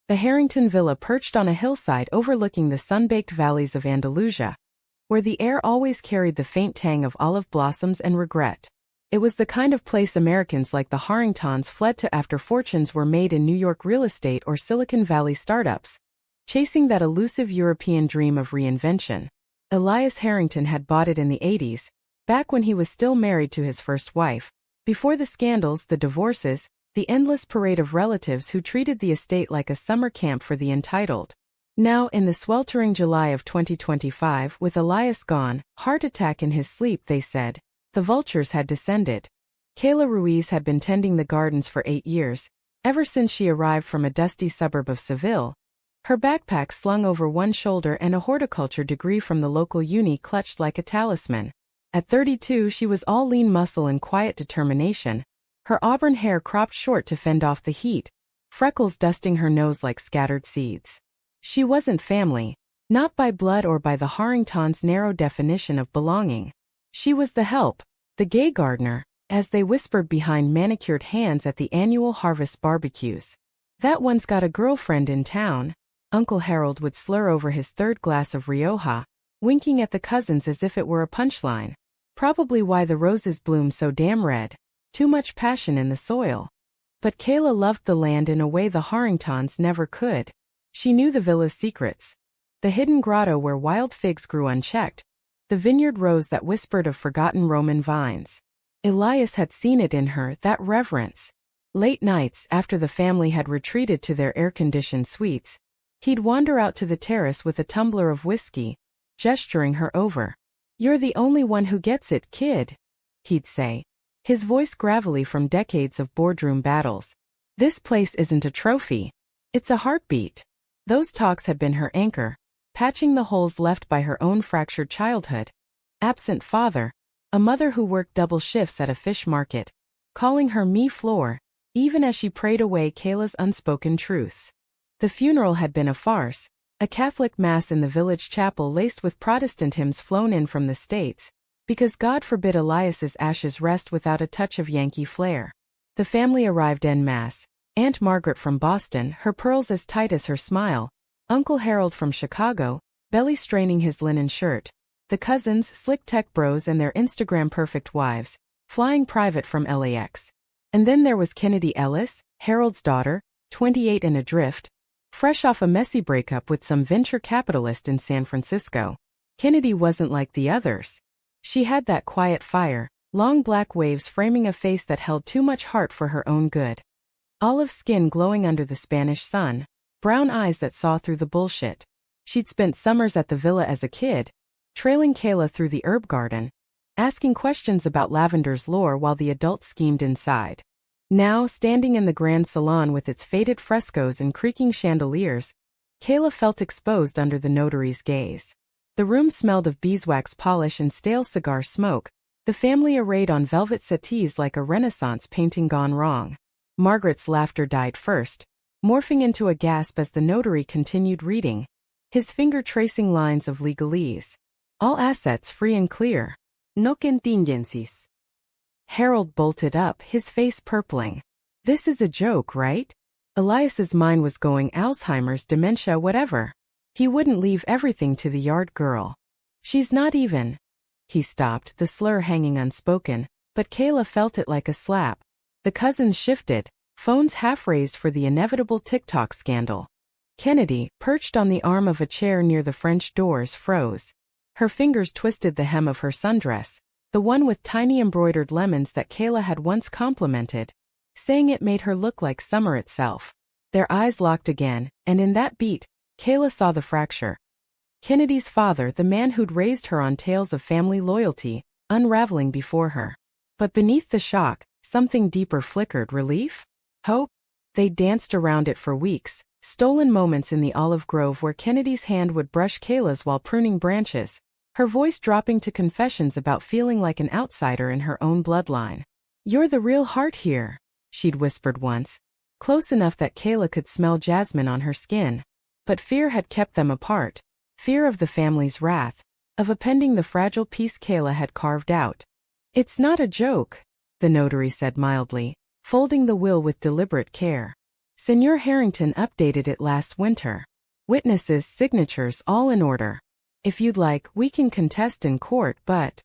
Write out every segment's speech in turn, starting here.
The Harrington villa perched on a hillside overlooking the sun-baked valleys of Andalusia, where the air always carried the faint tang of olive blossoms and regret. It was the kind of place Americans like the Harringtons fled to after fortunes were made in New York real estate or Silicon Valley startups, chasing that elusive European dream of reinvention. Elias Harrington had bought it in the 80s, back when he was still married to his first wife, before the scandals, the divorces, the endless parade of relatives who treated the estate like a summer camp for the entitled. Now, in the sweltering July of 2025, with Elias gone, heart attack in his sleep, they said, the vultures had descended. Kayla Ruiz had been tending the gardens for 8 years, ever since she arrived from a dusty suburb of Seville, her backpack slung over one shoulder and a horticulture degree from the local uni clutched like a talisman. At 32, she was all lean muscle and quiet determination, her auburn hair cropped short to fend off the heat, freckles dusting her nose like scattered seeds. She wasn't family, not by blood or by the Harringtons' narrow definition of belonging. She was the help, the gay gardener, as they whispered behind manicured hands at the annual harvest barbecues. That one's got a girlfriend in town, Uncle Harold would slur over his third glass of Rioja, winking at the cousins as if it were a punchline. Probably why the roses bloom so damn red. Too much passion in the soil. But Kayla loved the land in a way the Harringtons never could. She knew the villa's secrets. The hidden grotto where wild figs grew unchecked. The vineyard rose that whispered of forgotten Roman vines. Elias had seen it in her, that reverence. Late nights, after the family had retreated to their air-conditioned suites, he'd wander out to the terrace with a tumbler of whiskey, gesturing her over. "You're the only one who gets it, kid," he'd say, his voice gravelly from decades of boardroom battles. "This place isn't a trophy. It's a heartbeat." Those talks had been her anchor, patching the holes left by her own fractured childhood. Absent father, a mother who worked double shifts at a fish market, calling her Mi Flor, even as she prayed away Kayla's unspoken truths. The funeral had been a farce, a Catholic mass in the village chapel laced with Protestant hymns flown in from the States, because God forbid Elias's ashes rest without a touch of Yankee flair. The family arrived en masse, Aunt Margaret from Boston, her pearls as tight as her smile, Uncle Harold from Chicago, belly straining his linen shirt, the cousins, slick tech bros and their Instagram-perfect wives, flying private from LAX. And then there was Kennedy Ellis, Harold's daughter, 28 and adrift, fresh off a messy breakup with some venture capitalist in San Francisco. Kennedy wasn't like the others. She had that quiet fire, long black waves framing a face that held too much heart for her own good. Olive skin glowing under the Spanish sun, brown eyes that saw through the bullshit. She'd spent summers at the villa as a kid, trailing Kayla through the herb garden, asking questions about lavender's lore while the adults schemed inside. Now, standing in the grand salon with its faded frescoes and creaking chandeliers, Kayla felt exposed under the notary's gaze. The room smelled of beeswax polish and stale cigar smoke, the family arrayed on velvet settees like a Renaissance painting gone wrong. Margaret's laughter died first, morphing into a gasp as the notary continued reading, his finger tracing lines of legalese. All assets free and clear. No contingencies. Harold bolted up, his face purpling. This is a joke, right? Elias's mind was going Alzheimer's, dementia, whatever. He wouldn't leave everything to the yard girl. She's not even. He stopped, the slur hanging unspoken, but Kayla felt it like a slap. The cousins shifted, phones half raised for the inevitable TikTok scandal. Kennedy, perched on the arm of a chair near the French doors, froze. Her fingers twisted the hem of her sundress, the one with tiny embroidered lemons that Kayla had once complimented, saying it made her look like summer itself. Their eyes locked again, and in that beat, Kayla saw the fracture. Kennedy's father, the man who'd raised her on tales of family loyalty, unraveling before her. But beneath the shock, something deeper flickered. Relief? Hope? They danced around it for weeks, stolen moments in the olive grove where Kennedy's hand would brush Kayla's while pruning branches, her voice dropping to confessions about feeling like an outsider in her own bloodline. "You're the real heart here," she'd whispered once, close enough that Kayla could smell jasmine on her skin. But fear had kept them apart, fear of the family's wrath, of appending the fragile piece Kayla had carved out. "It's not a joke," the notary said mildly, folding the will with deliberate care. Senor Harrington updated it last winter. Witnesses' signatures all in order. If you'd like, we can contest in court, but...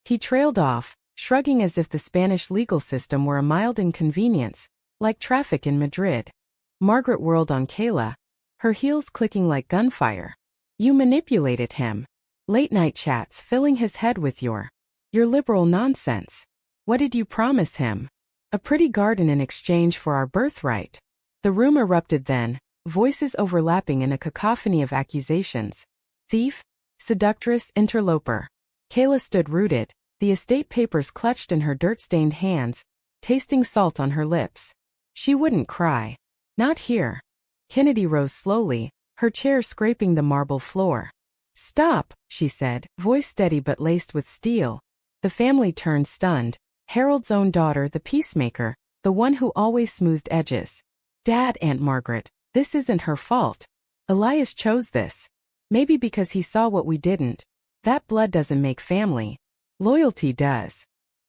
He trailed off, shrugging as if the Spanish legal system were a mild inconvenience, like traffic in Madrid. Margaret whirled on Kayla, her heels clicking like gunfire. You manipulated him. Late-night chats filling his head with your liberal nonsense. What did you promise him? A pretty garden in exchange for our birthright. The room erupted then, voices overlapping in a cacophony of accusations. Thief, seductress, interloper. Kayla stood rooted, the estate papers clutched in her dirt-stained hands, tasting salt on her lips. She wouldn't cry. Not here. Kennedy rose slowly, her chair scraping the marble floor. Stop, she said, voice steady but laced with steel. The family turned stunned. Harold's own daughter, the peacemaker, the one who always smoothed edges. Dad, Aunt Margaret, this isn't her fault. Elias chose this. Maybe because he saw what we didn't. That blood doesn't make family. Loyalty does.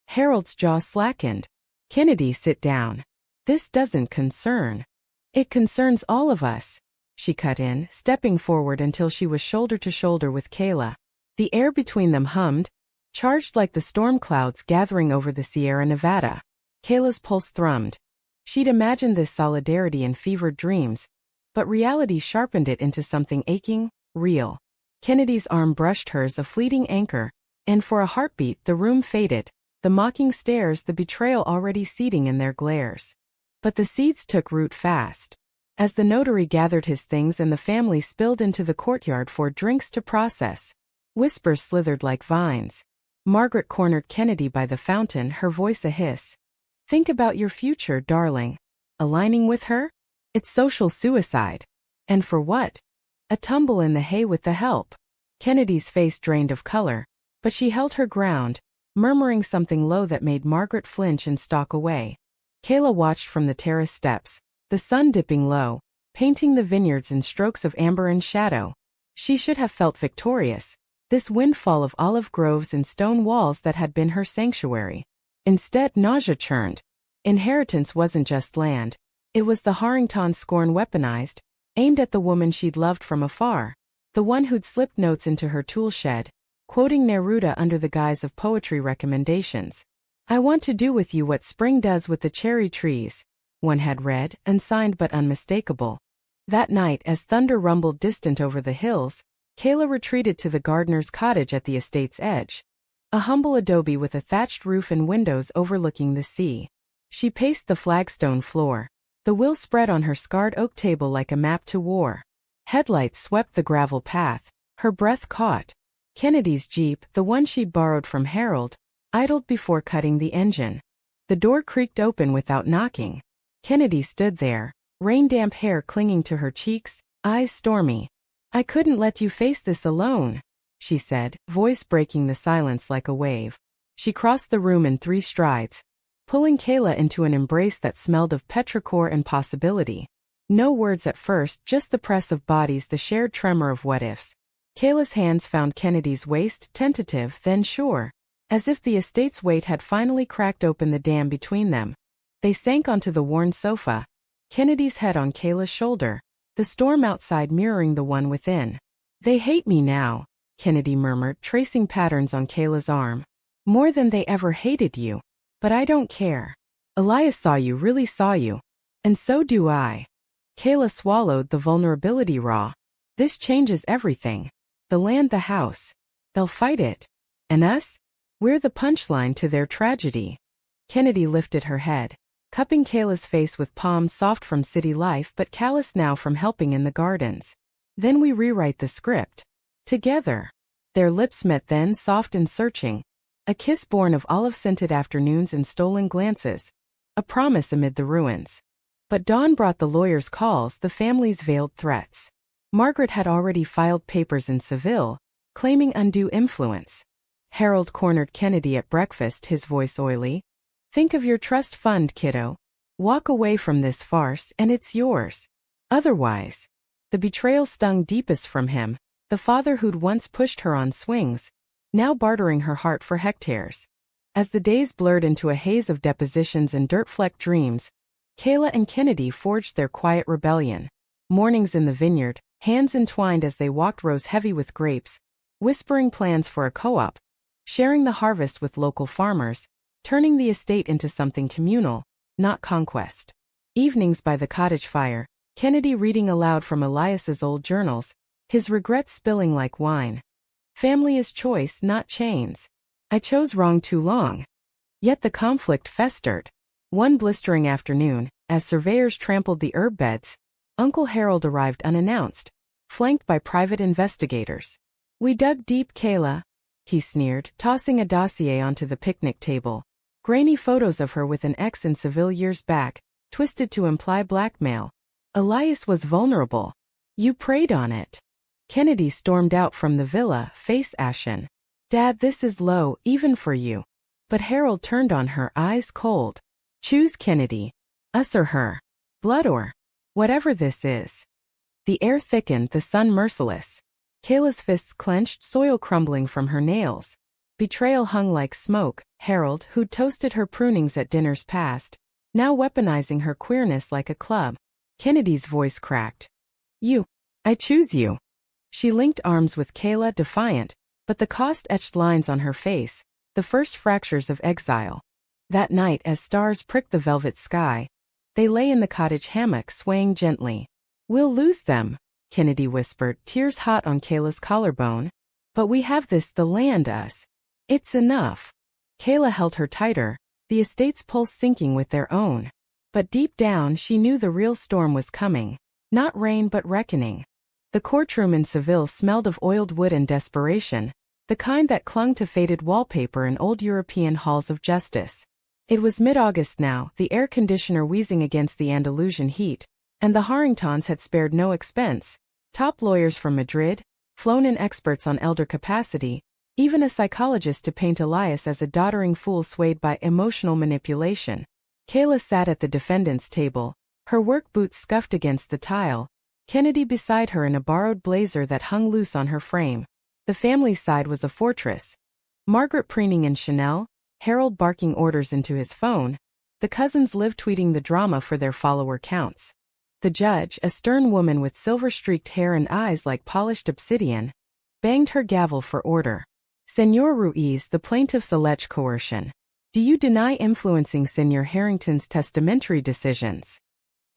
Harold's jaw slackened. Kennedy, sit down. This doesn't concern. It concerns all of us. She cut in, stepping forward until she was shoulder to shoulder with Kayla. The air between them hummed, charged like the storm clouds gathering over the Sierra Nevada. Kayla's pulse thrummed. She'd imagined this solidarity in fevered dreams, but reality sharpened it into something aching, real. Kennedy's arm brushed hers, a fleeting anchor, and for a heartbeat the room faded, the mocking stares, the betrayal already seeding in their glares. But the seeds took root fast. As the notary gathered his things and the family spilled into the courtyard for drinks to process, whispers slithered like vines. Margaret cornered Kennedy by the fountain, her voice a hiss. Think about your future, darling. Aligning with her? It's social suicide. And for what? A tumble in the hay with the help. Kennedy's face drained of color, but she held her ground, murmuring something low that made Margaret flinch and stalk away. Kayla watched from the terrace steps, the sun dipping low, painting the vineyards in strokes of amber and shadow. She should have felt victorious, this windfall of olive groves and stone walls that had been her sanctuary. Instead, nausea churned. Inheritance wasn't just land. It was the Harrington scorn weaponized, aimed at the woman she'd loved from afar, the one who'd slipped notes into her tool shed, quoting Neruda under the guise of poetry recommendations. I want to do with you what spring does with the cherry trees, one had read, unsigned but unmistakable. That night, as thunder rumbled distant over the hills, Kayla retreated to the gardener's cottage at the estate's edge. A humble adobe with a thatched roof and windows overlooking the sea. She paced the flagstone floor, the will spread on her scarred oak table like a map to war. Headlights swept the gravel path, her breath caught. Kennedy's Jeep, the one she'd borrowed from Harold, idled before cutting the engine. The door creaked open without knocking. Kennedy stood there, rain-damp hair clinging to her cheeks, eyes stormy. I couldn't let you face this alone, she said, voice breaking the silence like a wave. She crossed the room in 3 strides, pulling Kayla into an embrace that smelled of petrichor and possibility. No words at first, just the press of bodies, the shared tremor of what-ifs. Kayla's hands found Kennedy's waist, tentative, then sure, as if the estate's weight had finally cracked open the dam between them. They sank onto the worn sofa, Kennedy's head on Kayla's shoulder, the storm outside mirroring the one within. They hate me now, Kennedy murmured, tracing patterns on Kayla's arm. More than they ever hated you. But I don't care. Elias saw you, really saw you. And so do I. Kayla swallowed, the vulnerability raw. This changes everything. The land, the house. They'll fight it. And us? We're the punchline to their tragedy. Kennedy lifted her head, cupping Kayla's face with palms soft from city life but callous now from helping in the gardens. Then we rewrite the script. Together. Their lips met then, soft and searching. A kiss born of olive-scented afternoons and stolen glances. A promise amid the ruins. But dawn brought the lawyer's calls, the family's veiled threats. Margaret had already filed papers in Seville, claiming undue influence. Harold cornered Kennedy at breakfast, his voice oily. Think of your trust fund, kiddo. Walk away from this farce and it's yours. Otherwise. The betrayal stung deepest from him, the father who'd once pushed her on swings, now bartering her heart for hectares. As the days blurred into a haze of depositions and dirt-flecked dreams, Kayla and Kennedy forged their quiet rebellion. Mornings in the vineyard, hands entwined as they walked rows heavy with grapes, whispering plans for a co-op, sharing the harvest with local farmers, turning the estate into something communal, not conquest. Evenings by the cottage fire, Kennedy reading aloud from Elias's old journals, his regrets spilling like wine. Family is choice, not chains. I chose wrong too long. Yet the conflict festered. One blistering afternoon, as surveyors trampled the herb beds, Uncle Harold arrived unannounced, flanked by private investigators. We dug deep, Kayla, he sneered, tossing a dossier onto the picnic table. Grainy photos of her with an ex in Seville years back, twisted to imply blackmail. Elias was vulnerable. You preyed on it. Kennedy stormed out from the villa, face ashen. Dad, this is low, even for you. But Harold turned on her, eyes cold. Choose, Kennedy. Us or her. Blood or whatever this is. The air thickened, the sun merciless. Kayla's fists clenched, soil crumbling from her nails. Betrayal hung like smoke. Harold, who'd toasted her prunings at dinners past, now weaponizing her queerness like a club. Kennedy's voice cracked. You. I choose you. She linked arms with Kayla, defiant, but the cost etched lines on her face, the first fractures of exile. That night, as stars pricked the velvet sky, they lay in the cottage hammock, swaying gently. We'll lose them, Kennedy whispered, tears hot on Kayla's collarbone. But we have this, the land, us. It's enough. Kayla held her tighter, the estate's pulse sinking with their own. But deep down, she knew the real storm was coming. Not rain, but reckoning. The courtroom in Seville smelled of oiled wood and desperation, the kind that clung to faded wallpaper in old European halls of justice. It was mid-August now, the air conditioner wheezing against the Andalusian heat, and the Harringtons had spared no expense. Top lawyers from Madrid, flown-in experts on elder capacity, even a psychologist to paint Elias as a doddering fool swayed by emotional manipulation. Kayla sat at the defendant's table, her work boots scuffed against the tile, Kennedy beside her in a borrowed blazer that hung loose on her frame. The family's side was a fortress. Margaret preening in Chanel, Harold barking orders into his phone, the cousins live tweeting the drama for their follower counts. The judge, a stern woman with silver-streaked hair and eyes like polished obsidian, banged her gavel for order. Senor Ruiz, the plaintiffs allege coercion. Do you deny influencing Senor Harrington's testamentary decisions?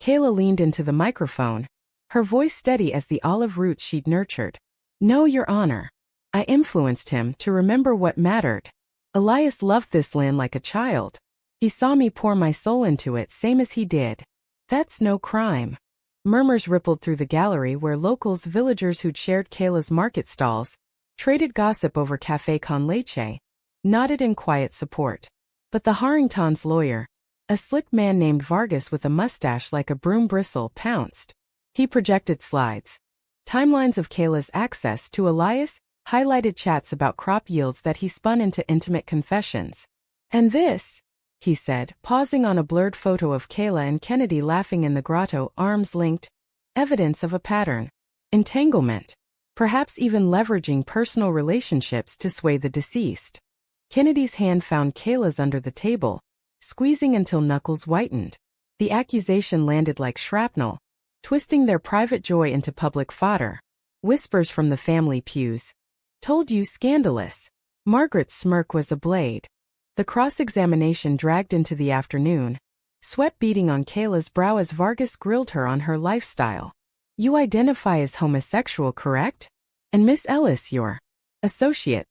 Kayla leaned into the microphone, her voice steady as the olive roots she'd nurtured. No, Your Honor. I influenced him to remember what mattered. Elias loved this land like a child. He saw me pour my soul into it same as he did. That's no crime. Murmurs rippled through the gallery where locals, villagers who'd shared Kayla's market stalls, traded gossip over café con leche, nodded in quiet support. But the Harringtons' lawyer, a slick man named Vargas with a mustache like a broom bristle, pounced. He projected slides. Timelines of Kayla's access to Elias, highlighted chats about crop yields that he spun into intimate confessions. And this, he said, pausing on a blurred photo of Kayla and Kennedy laughing in the grotto, arms linked, evidence of a pattern. Entanglement. Perhaps even leveraging personal relationships to sway the deceased. Kennedy's hand found Kayla's under the table, squeezing until knuckles whitened. The accusation landed like shrapnel, twisting their private joy into public fodder. Whispers from the family pews. Told you, scandalous. Margaret's smirk was a blade. The cross-examination dragged into the afternoon, sweat beading on Kayla's brow as Vargas grilled her on her lifestyle. You identify as homosexual, correct? And Miss Ellis, your associate,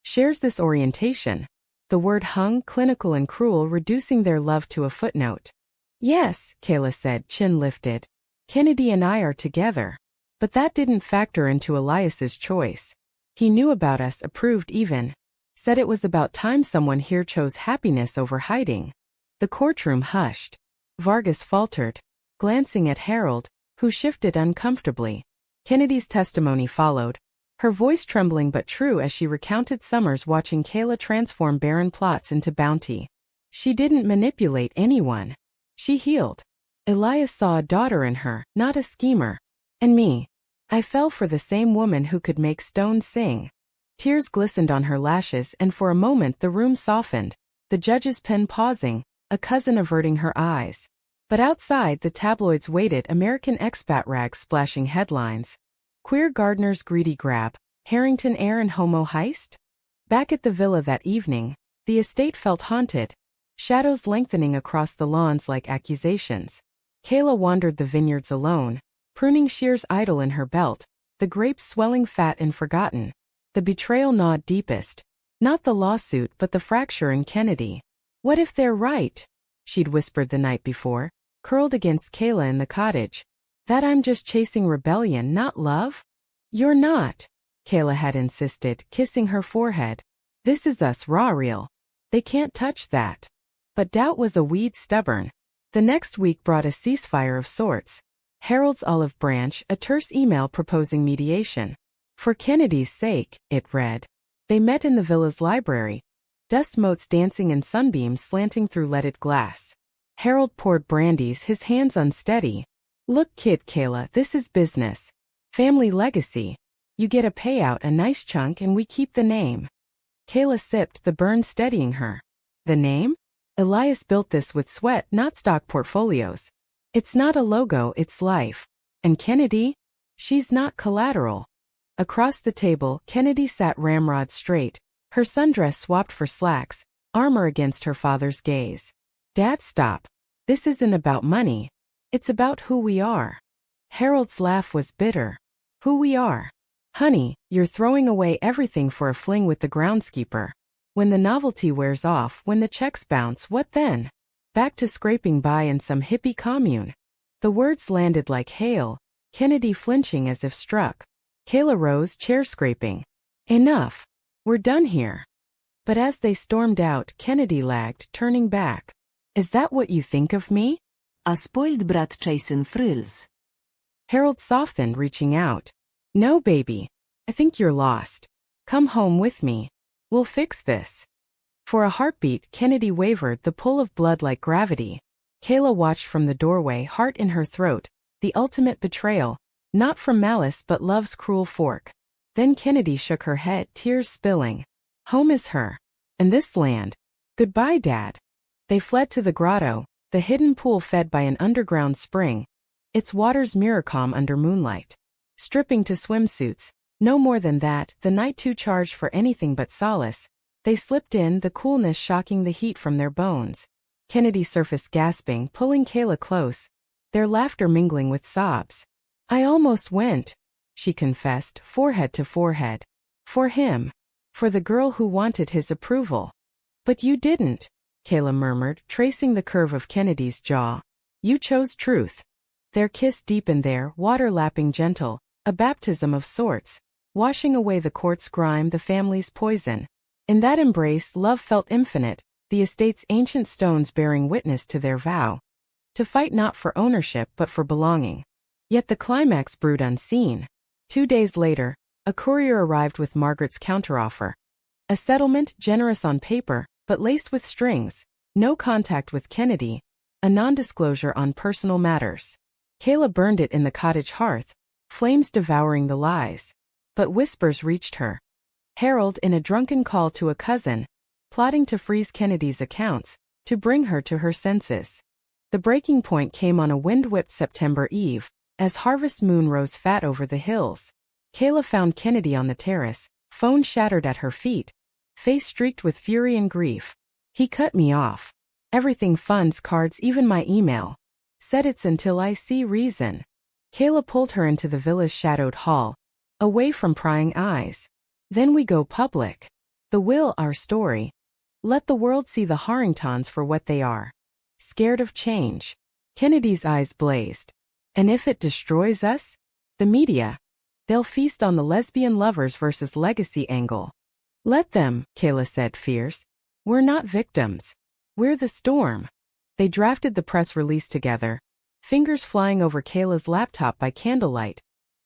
shares this orientation. The word hung, clinical and cruel, reducing their love to a footnote. Yes, Kayla said, chin lifted. Kennedy and I are together. But that didn't factor into Elias's choice. He knew about us, approved even. Said it was about time someone here chose happiness over hiding. The courtroom hushed. Vargas faltered, glancing at Harold, who shifted uncomfortably. Kennedy's testimony followed, her voice trembling but true as she recounted summers watching Kayla transform barren plots into bounty. She didn't manipulate anyone. She healed. Elias saw a daughter in her, not a schemer. And me. I fell for the same woman who could make stones sing. Tears glistened on her lashes and for a moment the room softened, the judge's pen pausing, a cousin averting her eyes. But outside, the tabloids waited, American expat rags splashing headlines. Queer gardener's greedy grab, Harrington heir and homo heist? Back at the villa that evening, the estate felt haunted, shadows lengthening across the lawns like accusations. Kayla wandered the vineyards alone, pruning shears idle in her belt, the grapes swelling fat and forgotten. The betrayal gnawed deepest. Not the lawsuit but the fracture in Kennedy. What if they're right? She'd whispered the night before, curled against Kayla in the cottage. That I'm just chasing rebellion, not love? You're not, Kayla had insisted, kissing her forehead. This is us, raw real. They can't touch that. But doubt was a weed stubborn. The next week brought a ceasefire of sorts. Harold's olive branch, a terse email proposing mediation. For Kennedy's sake, it read. They met in the villa's library. Dust motes dancing in sunbeams slanting through leaded glass. Harold poured brandies, his hands unsteady. Look, kid Kayla, this is business. Family legacy. You get a payout, a nice chunk, and we keep the name. Kayla sipped, the burn steadying her. The name? Elias built this with sweat, not stock portfolios. It's not a logo, it's life. And Kennedy? She's not collateral. Across the table, Kennedy sat ramrod straight, her sundress swapped for slacks, armor against her father's gaze. Dad, stop. This isn't about money. It's about who we are. Harold's laugh was bitter. Who we are. Honey, you're throwing away everything for a fling with the groundskeeper. When the novelty wears off, when the checks bounce, what then? Back to scraping by in some hippie commune. The words landed like hail, Kennedy flinching as if struck. Kayla rose, chair scraping. Enough. We're done here. But as they stormed out, Kennedy lagged, turning back. Is that what you think of me? A spoiled brat chasing frills. Harold softened, reaching out. No, baby. I think you're lost. Come home with me. We'll fix this. For a heartbeat, Kennedy wavered, the pull of blood like gravity. Kayla watched from the doorway, heart in her throat, the ultimate betrayal, not from malice but love's cruel fork. Then Kennedy shook her head, tears spilling. Home is her. And this land. Goodbye, Dad. They fled to the grotto, the hidden pool fed by an underground spring, its waters mirror calm under moonlight. Stripping to swimsuits, no more than that, the night too charged for anything but solace, they slipped in, the coolness shocking the heat from their bones. Kennedy surfaced gasping, pulling Kayla close, their laughter mingling with sobs. I almost went, she confessed, forehead to forehead. For him. For the girl who wanted his approval. But you didn't, Kayla murmured, tracing the curve of Kennedy's jaw. You chose truth. Their kiss deepened there, water lapping gentle, a baptism of sorts, washing away the court's grime, the family's poison. In that embrace, love felt infinite, the estate's ancient stones bearing witness to their vow. To fight not for ownership but for belonging. Yet the climax brewed unseen. 2 days later, a courier arrived with Margaret's counteroffer. A settlement, generous on paper, but laced with strings. No contact with Kennedy. A non-disclosure on personal matters. Kayla burned it in the cottage hearth, flames devouring the lies. But whispers reached her. Harold, in a drunken call to a cousin, plotting to freeze Kennedy's accounts, to bring her to her senses. The breaking point came on a wind-whipped September eve, as harvest moon rose fat over the hills. Kayla found Kennedy on the terrace, phone shattered at her feet, face streaked with fury and grief. He cut me off. Everything, funds, cards, even my email. Said it's until I see reason. Kayla pulled her into the villa's shadowed hall, away from prying eyes. Then we go public. The will, our story. Let the world see the Harringtons for what they are. Scared of change. Kennedy's eyes blazed. And if it destroys us? The media. They'll feast on the lesbian lovers versus legacy angle. Let them, Kayla said, fierce. We're not victims. We're the storm. They drafted the press release together, fingers flying over Kayla's laptop by candlelight.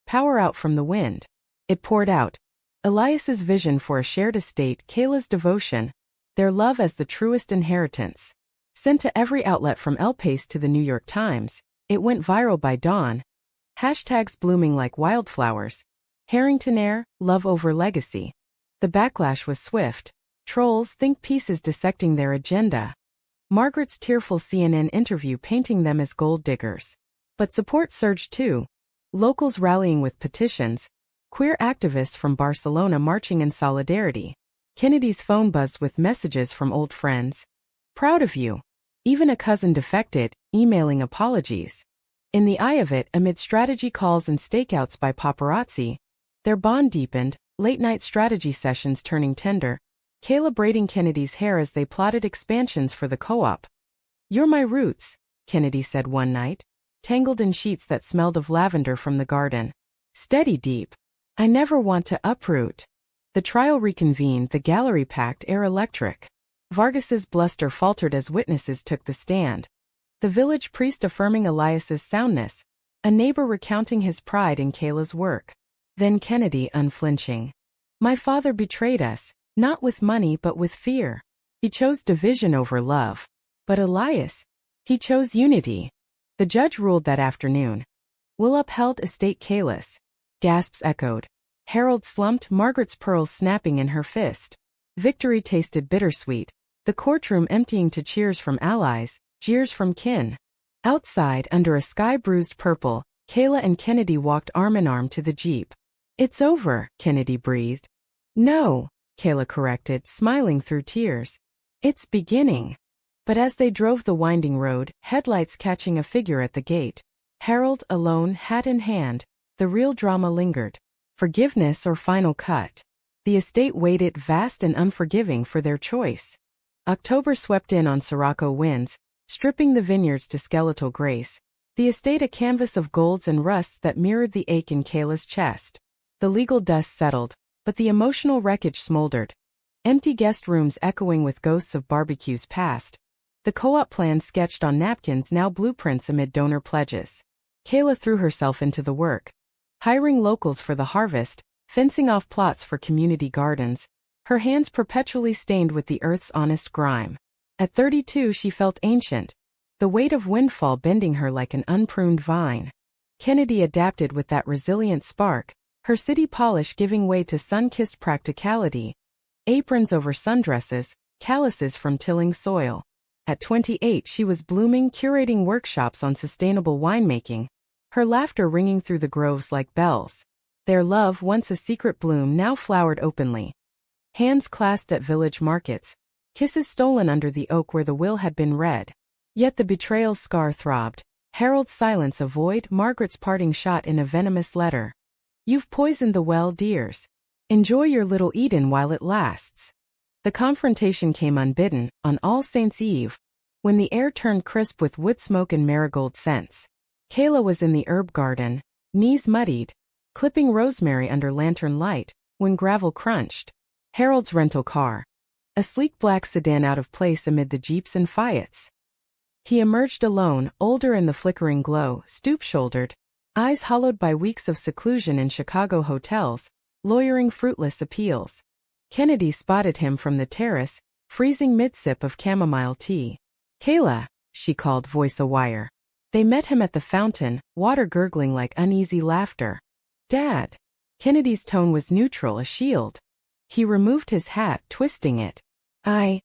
Power out from the wind. It poured out. Elias's vision for a shared estate, Kayla's devotion, their love as the truest inheritance. Sent to every outlet from El País to the New York Times, it went viral by dawn. Hashtags blooming like wildflowers. Harrington heir, love over legacy. The backlash was swift. Trolls, think pieces dissecting their agenda. Margaret's tearful CNN interview painting them as gold diggers. But support surged too. Locals rallying with petitions, queer activists from Barcelona marching in solidarity. Kennedy's phone buzzed with messages from old friends. Proud of you. Even a cousin defected, emailing apologies. In the eye of it, amid strategy calls and stakeouts by paparazzi, their bond deepened, late-night strategy sessions turning tender, Kayla braiding Kennedy's hair as they plotted expansions for the co-op. "You're my roots," Kennedy said one night, tangled in sheets that smelled of lavender from the garden. "Steady deep. I never want to uproot." The trial reconvened, the gallery packed, air electric. Vargas's bluster faltered as witnesses took the stand. The village priest affirming Elias's soundness, a neighbor recounting his pride in Kayla's work. Then Kennedy unflinching. "My father betrayed us, not with money but with fear. He chose division over love. But Elias, he chose unity." The judge ruled that afternoon. "Will upheld estate Kayla's." Gasps echoed. Harold slumped, Margaret's pearls snapping in her fist. Victory tasted bittersweet, the courtroom emptying to cheers from allies, jeers from kin. Outside, under a sky-bruised purple, Kayla and Kennedy walked arm in arm to the Jeep. "It's over," Kennedy breathed. "No," Kayla corrected, smiling through tears. "It's beginning." But as they drove the winding road, headlights catching a figure at the gate, Harold alone, hat in hand, the real drama lingered. Forgiveness or final cut? The estate waited, vast and unforgiving, for their choice. October swept in on Sirocco winds, stripping the vineyards to skeletal grace, the estate a canvas of golds and rusts that mirrored the ache in Kayla's chest. The legal dust settled, but the emotional wreckage smoldered. Empty guest rooms echoing with ghosts of barbecues past. The co-op plans sketched on napkins now blueprints amid donor pledges. Kayla threw herself into the work. Hiring locals for the harvest, fencing off plots for community gardens, her hands perpetually stained with the earth's honest grime. At 32 she felt ancient, the weight of windfall bending her like an unpruned vine. Kennedy adapted with that resilient spark, her city polish giving way to sun-kissed practicality. Aprons over sundresses, calluses from tilling soil. At 28 she was blooming, curating workshops on sustainable winemaking, her laughter ringing through the groves like bells. Their love, once a secret bloom, now flowered openly. Hands clasped at village markets, kisses stolen under the oak where the will had been read. Yet the betrayal's scar throbbed, Harold's silence a void, Margaret's parting shot in a venomous letter. "You've poisoned the well, dears. Enjoy your little Eden while it lasts." The confrontation came unbidden, on All Saints' Eve, when the air turned crisp with wood smoke and marigold scents. Kayla was in the herb garden, knees muddied, clipping rosemary under lantern light, when gravel crunched. Harold's rental car, a sleek black sedan out of place amid the Jeeps and Fiats. He emerged alone, older in the flickering glow, stoop-shouldered, eyes hollowed by weeks of seclusion in Chicago hotels, lawyering fruitless appeals. Kennedy spotted him from the terrace, freezing mid-sip of chamomile tea. "Kayla," she called, voice a-wire. They met him at the fountain, water gurgling like uneasy laughter. "Dad." Kennedy's tone was neutral, a shield. He removed his hat, twisting it. I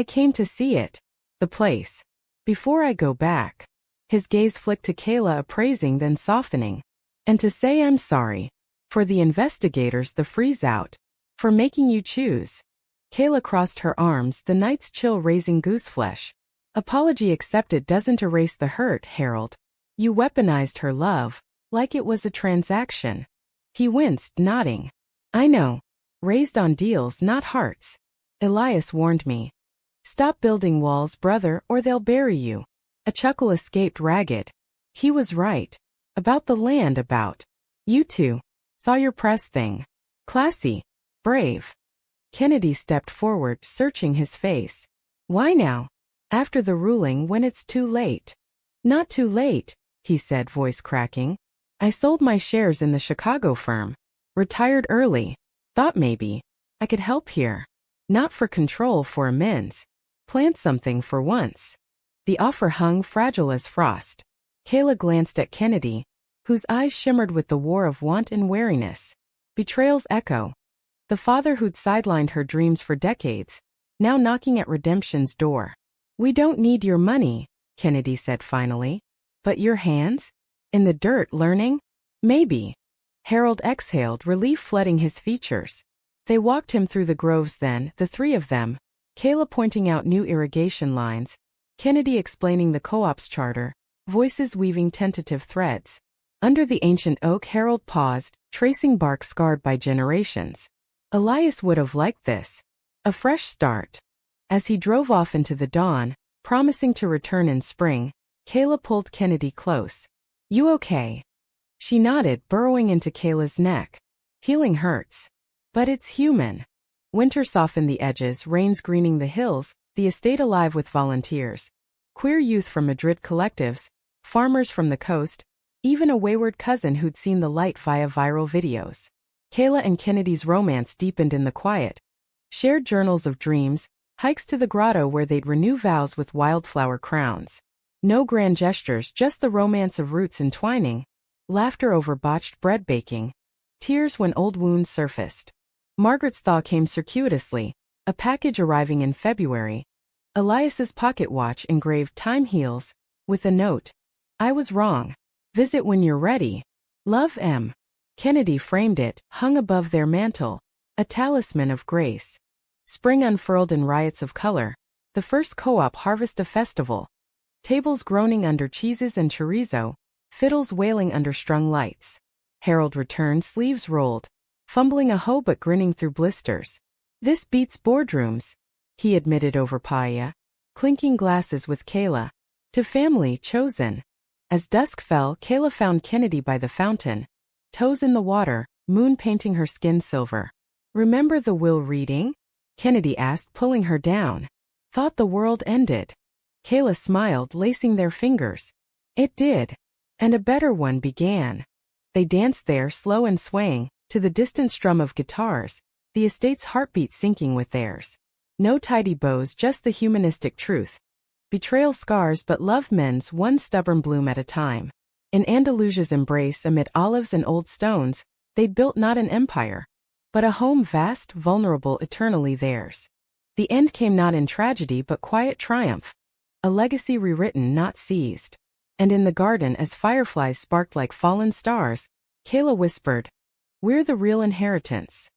came to see it. The place. Before I go back." His gaze flicked to Kayla, appraising then softening. "And to say I'm sorry. For the investigators, the freeze-out. For making you choose." Kayla crossed her arms, the night's chill raising gooseflesh. "Apology accepted doesn't erase the hurt, Harold. You weaponized her love, like it was a transaction." He winced, nodding. "I know. Raised on deals, not hearts. Elias warned me. Stop building walls, brother, or they'll bury you." A chuckle escaped ragged. He was right. About the land, about you two. Saw your press thing. Classy. Brave. Kennedy stepped forward, searching his face. "Why now? After the ruling, when it's too late." "Not too late," he said, voice cracking. "I sold my shares in the Chicago firm. Retired early. Thought maybe I could help here. Not for control, for amends. Plant something for once." The offer hung fragile as frost. Kayla glanced at Kennedy, whose eyes shimmered with the war of want and wariness. Betrayal's echo. The father who'd sidelined her dreams for decades, now knocking at redemption's door. We don't need your money, Kennedy said finally. But your hands? In the dirt learning? Maybe. Harold exhaled, relief flooding his features. They walked him through the groves then, the three of them, Kayla pointing out new irrigation lines, Kennedy explaining the co-op's charter, voices weaving tentative threads. Under the ancient oak, Harold paused, tracing bark scarred by generations. Elias would have liked this. A fresh start. As he drove off into the dawn, promising to return in spring, Kayla pulled Kennedy close. You okay? She nodded, burrowing into Kayla's neck. Healing hurts. But it's human. Winter softened the edges, rains greening the hills, the estate alive with volunteers. Queer youth from Madrid collectives, farmers from the coast, even a wayward cousin who'd seen the light via viral videos. Kayla and Kennedy's romance deepened in the quiet. Shared journals of dreams, hikes to the grotto where they'd renew vows with wildflower crowns. No grand gestures, just the romance of roots entwining. Laughter over botched bread baking. Tears when old wounds surfaced. Margaret's thaw came circuitously, a package arriving in February. Elias's pocket watch engraved "Time Heals," with a note. I was wrong. Visit when you're ready. Love, M. Kennedy framed it, hung above their mantel, a talisman of grace. Spring unfurled in riots of color. The first co-op harvest of festival. Tables groaning under cheeses and chorizo, fiddles wailing under strung lights. Harold returned, sleeves rolled, fumbling a hoe but grinning through blisters. This beats boardrooms, he admitted over paella, clinking glasses with Kayla. To family chosen. As dusk fell, Kayla found Kennedy by the fountain, toes in the water, moon painting her skin silver. Remember the will reading? Kennedy asked, pulling her down. Thought the world ended. Kayla smiled, lacing their fingers. It did. And a better one began. They danced there, slow and swaying, to the distant strum of guitars, the estate's heartbeat syncing with theirs. No tidy bows, just the humanistic truth. Betrayal scars but love mends one stubborn bloom at a time. In Andalusia's embrace amid olives and old stones, they'd built not an empire, but a home vast, vulnerable, eternally theirs. The end came not in tragedy but quiet triumph. A legacy rewritten, not seized. And in the garden, as fireflies sparked like fallen stars, Kayla whispered, We're the real inheritance.